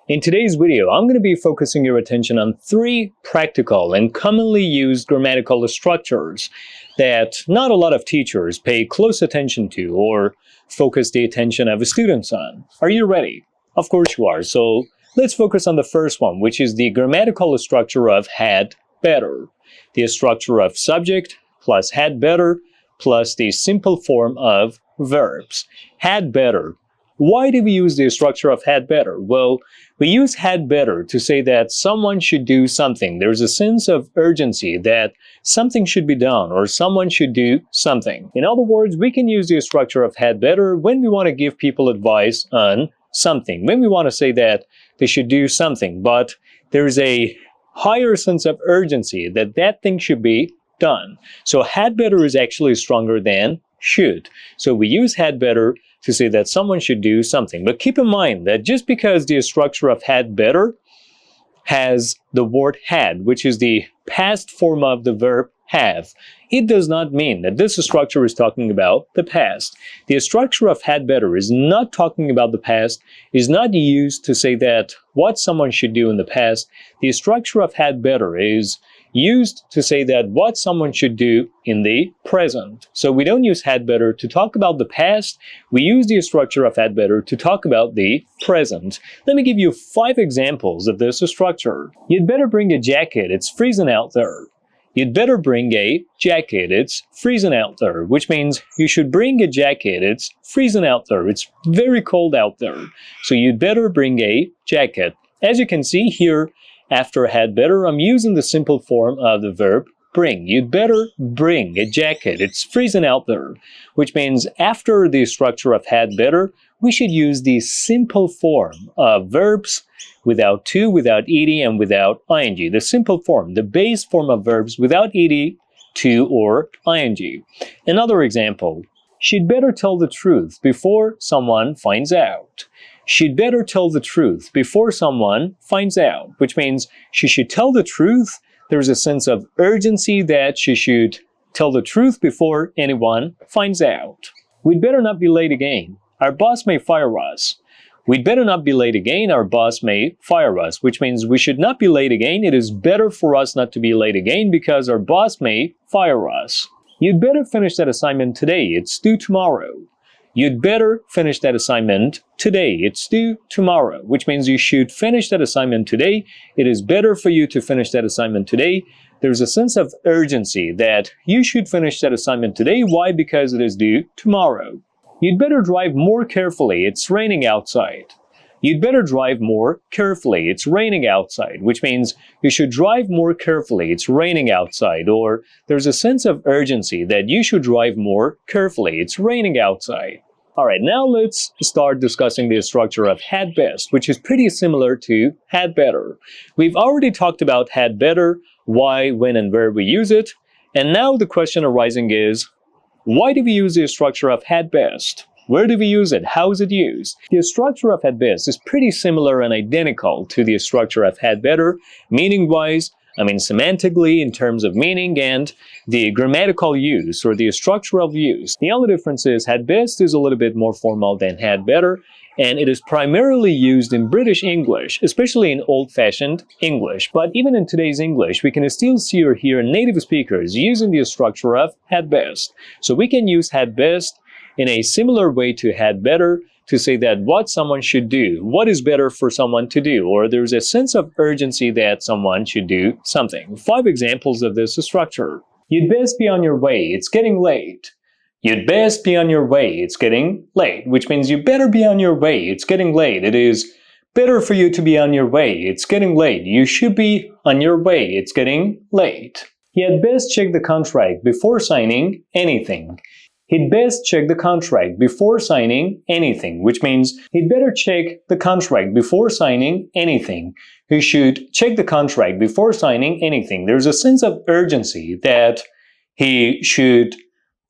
In today's video, I'm going to be focusing your attention on 3 practical and commonly used grammatical structures that not a lot of teachers pay close attention to or focus the attention of students on. Are you ready? Of course you are. So let's focus on the first one, which is the grammatical structure of had better. The structure of subject plus had better plus the simple form of verbs. Had better. Why do we use the structure of had better? Well, we use had better to say that someone should do something. There's a sense of urgency that something should be done or someone should do something. In other words, we can use the structure of had better when we want to give people advice on something, when we want to say that they should do something, but there's a higher sense of urgency that that thing should be done. So had better is actually stronger than should. So we use had better to say that someone should do something. But keep in mind that just because the structure of had better has the word had, which is the past form of the verb have, it does not mean that this structure is talking about the past. The structure of had better is not talking about the past, is not used to say that what someone should do in the past. The structure of had better is used to say that what someone should do in the present. So we don't use had better to talk about the past. We use the structure of had better to talk about the present. Let me give you 5 examples of this structure. You'd better bring a jacket, it's freezing out there. You'd better bring a jacket, it's freezing out there, which means you should bring a jacket, it's freezing out there, it's very cold out there. So you'd better bring a jacket. As you can see here, after had better, I'm using the simple form of the verb bring. You'd better bring a jacket, it's freezing out there, which means after the structure of had better, we should use the simple form of verbs without to, without ed, and without ing. The simple form, the base form of verbs without ed, to, or ing. Another example, she'd better tell the truth before someone finds out. She'd better tell the truth before someone finds out, which means she should tell the truth. There's a sense of urgency that she should tell the truth before anyone finds out. We'd better not be late again. Our boss may fire us. We'd better not be late again. Our boss may fire us, which means we should not be late again. It is better for us not to be late again because our boss may fire us. You'd better finish that assignment today. It's due tomorrow. You'd better finish that assignment today. It's due tomorrow, which means you should finish that assignment today. It is better for you to finish that assignment today. There's a sense of urgency that you should finish that assignment today. Why? Because it is due tomorrow. You'd better drive more carefully. It's raining outside. You'd better drive more carefully. It's raining outside, which means you should drive more carefully. It's raining outside. Or there's a sense of urgency that you should drive more carefully. It's raining outside. All right, now let's start discussing the structure of had best, which is pretty similar to had better. We've already talked about had better, why, when, and where we use it. And now the question arising is, why do we use the structure of had best? Where do we use it? How is it used? The structure of had best is pretty similar and identical to the structure of had better, meaning-wise, semantically in terms of meaning and the grammatical use or the structural use. The only difference is had best is a little bit more formal than had better, and it is primarily used in British English, especially in old-fashioned English. But even in today's English, we can still see or hear native speakers using the structure of had best. So we can use had best in a similar way to had better to say that what someone should do, what is better for someone to do, or there's a sense of urgency that someone should do something. 5 examples of this structure. You'd best be on your way, it's getting late. You'd best be on your way, it's getting late, which means you better be on your way, it's getting late. It is better for you to be on your way, it's getting late. You should be on your way, it's getting late. He had best check the contract before signing anything. He'd best check the contract before signing anything, which means he'd better check the contract before signing anything. He should check the contract before signing anything. There's a sense of urgency that he should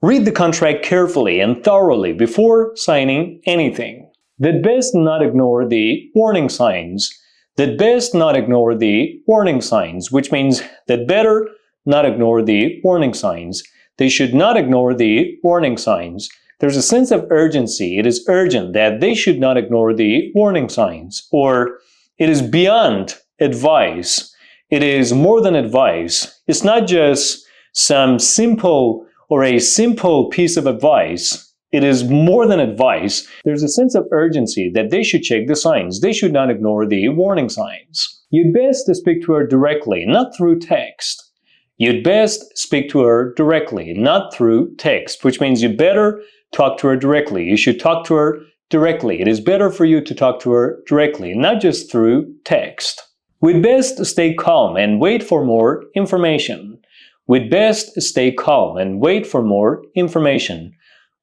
read the contract carefully and thoroughly before signing anything. They'd best not ignore the warning signs. They'd best not ignore the warning signs, which means they'd better not ignore the warning signs. They should not ignore the warning signs. There's a sense of urgency. It is urgent that they should not ignore the warning signs. Or It is beyond advice. It is more than advice. It's not just some simple or a simple piece of advice. It is more than advice. There's a sense of urgency that they should check the signs. They should not ignore the warning signs. You'd best to speak to her directly, not through text. You'd best speak to her directly, not through text, which means you better talk to her directly. You should talk to her directly. It is better for you to talk to her directly, not just through text. We'd best stay calm and wait for more information. We'd best stay calm and wait for more information,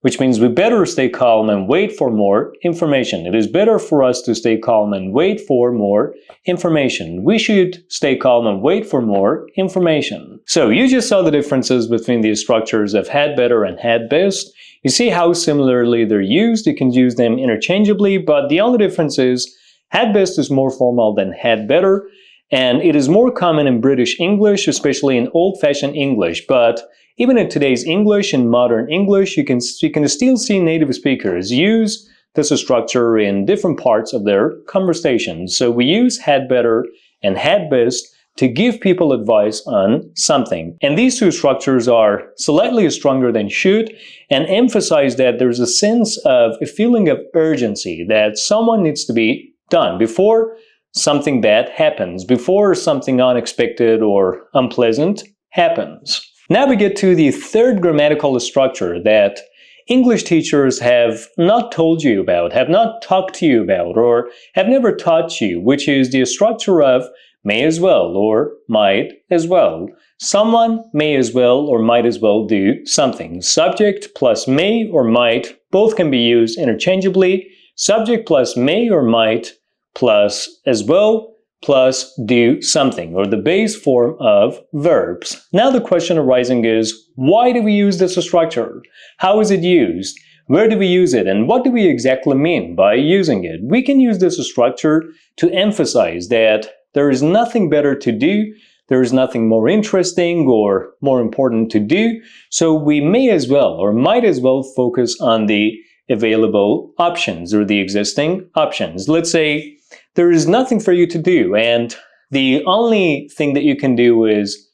which means we better stay calm and wait for more information. It is better for us to stay calm and wait for more information. We should stay calm and wait for more information. So you just saw the differences between the structures of had better and had best. You see how similarly they're used. You can use them interchangeably, but the only difference is had best is more formal than had better, and it is more common in British English, especially in old-fashioned English. But even in today's English and modern English, you can still see native speakers use this structure in different parts of their conversations. So we use had better and had best to give people advice on something. And these two structures are slightly stronger than should and emphasize that there's a sense of a feeling of urgency that someone needs to be done before something bad happens, before something unexpected or unpleasant happens. Now we get to the third grammatical structure that English teachers have not told you about, have not talked to you about, or have never taught you, which is the structure of may as well or might as well. Someone may as well or might as well do something. Subject plus may or might both can be used interchangeably. Subject plus may or might plus as well plus do something, or the base form of verbs. Now the question arising is, why do we use this structure? How is it used? Where do we use it? And what do we exactly mean by using it? We can use this structure to emphasize that there is nothing better to do, there is nothing more interesting or more important to do, so we may as well or might as well focus on the available options or the existing options. Let's say there is nothing for you to do, and the only thing that you can do is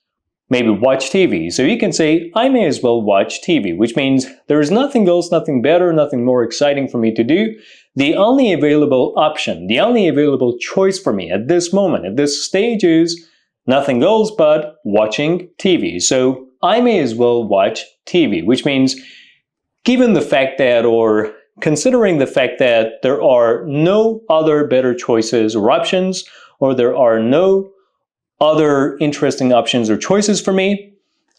maybe watch TV. So you can say, I may as well watch TV, which means there is nothing else, nothing better, nothing more exciting for me to do. The only available option, the only available choice for me at this moment, at this stage is nothing else but watching TV. So I may as well watch TV, which means given the fact that, or considering the fact that there are no other better choices or options, or there are no other interesting options or choices for me,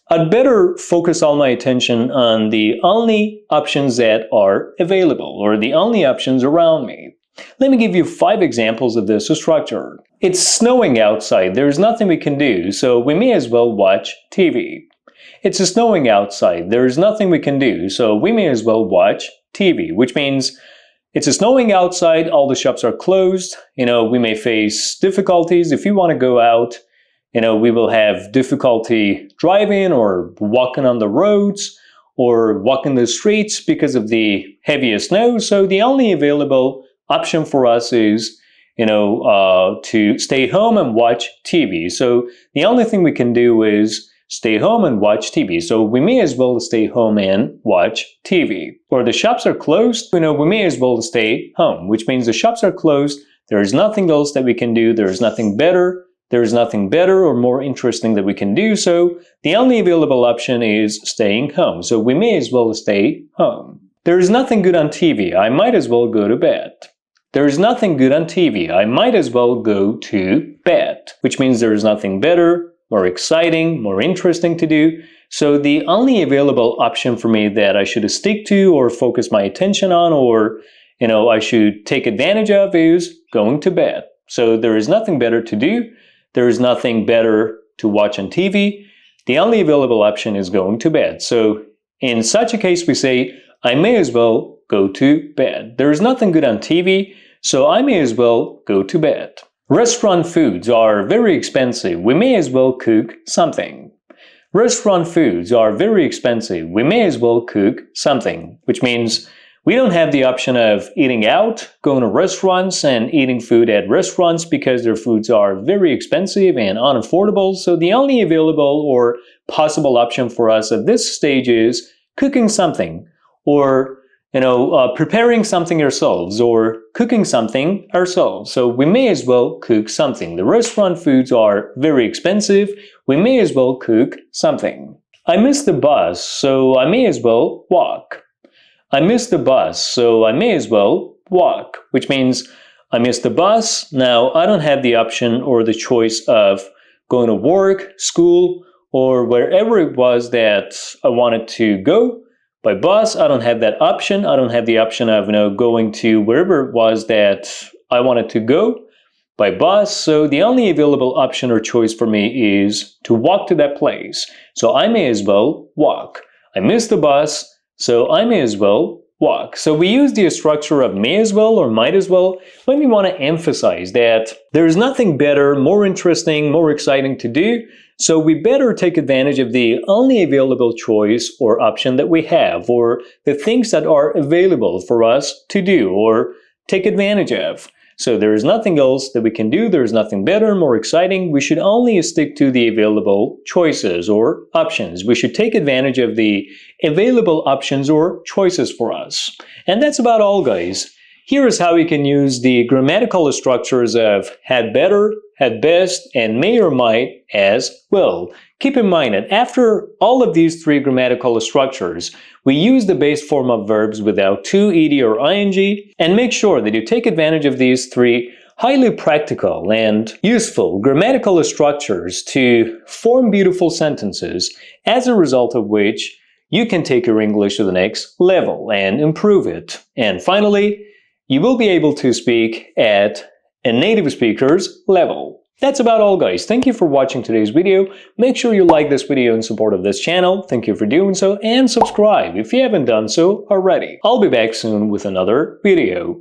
I'd better focus all my attention on the only options that are available, or the only options around me. Let me give you 5 examples of this structure. It's snowing outside, there's nothing we can do, so we may as well watch TV. It's snowing outside, there's nothing we can do, so we may as well watch TV, which means it's snowing outside, all the shops are closed, we may face difficulties. If you want to go out, we will have difficulty driving or walking on the roads or walking the streets because of the heavy snow. So the only available option for us is, to stay home and watch TV. So the only thing we can do is stay home and watch TV. So we may as well stay home and watch TV. Or the shops are closed, we may as well stay home, which means the shops are closed, there is nothing else that we can do, there is nothing better or more interesting that we can do, so the only available option is staying home. So we may as well stay home. There is nothing good on TV, I might as well go to bed. There is nothing good on TV, I might as well go to bed, which means there is nothing better, more exciting, more interesting to do. So the only available option for me that I should stick to or focus my attention on, or I should take advantage of, is going to bed. So there is nothing better to do. There is nothing better to watch on TV. The only available option is going to bed. So in such a case, we say, I may as well go to bed. There is nothing good on TV, so I may as well go to bed. Restaurant foods are very expensive. We may as well cook something. Restaurant foods are very expensive. We may as well cook something, which means We don't have the option of eating out, going to restaurants and eating food at restaurants because their foods are very expensive and unaffordable. So the only available or possible option for us at this stage is cooking something, or preparing something ourselves, or cooking something ourselves. So we may as well cook something. The restaurant foods are very expensive. We may as well cook something. I missed the bus, so I may as well walk. I missed the bus, so I may as well walk, which means I missed the bus. Now I don't have the option or the choice of going to work, school, or wherever it was that I wanted to go. By bus, I don't have that option. I don't have the option of going to wherever it was that I wanted to go by bus. So the only available option or choice for me is to walk to that place. So I may as well walk. I missed the bus, so I may as well walk. So we use the structure of may as well or might as well when we want to emphasize that there is nothing better, more interesting, more exciting to do. So we better take advantage of the only available choice or option that we have, or the things that are available for us to do or take advantage of. So there is nothing else that we can do. There is nothing better, more exciting. We should only stick to the available choices or options. We should take advantage of the available options or choices for us. And that's about all, guys. Here is how we can use the grammatical structures of had better, had best, and may or might as well. Keep in mind that after all of these three grammatical structures, we use the base form of verbs without to, ed, or ing, and make sure that you take advantage of these three highly practical and useful grammatical structures to form beautiful sentences, as a result of which you can take your English to the next level and improve it. And finally, you will be able to speak at a native speaker's level. That's about all, guys. Thank you for watching today's video. Make sure you like this video in support of this channel. Thank you for doing so, and subscribe if you haven't done so already. I'll be back soon with another video.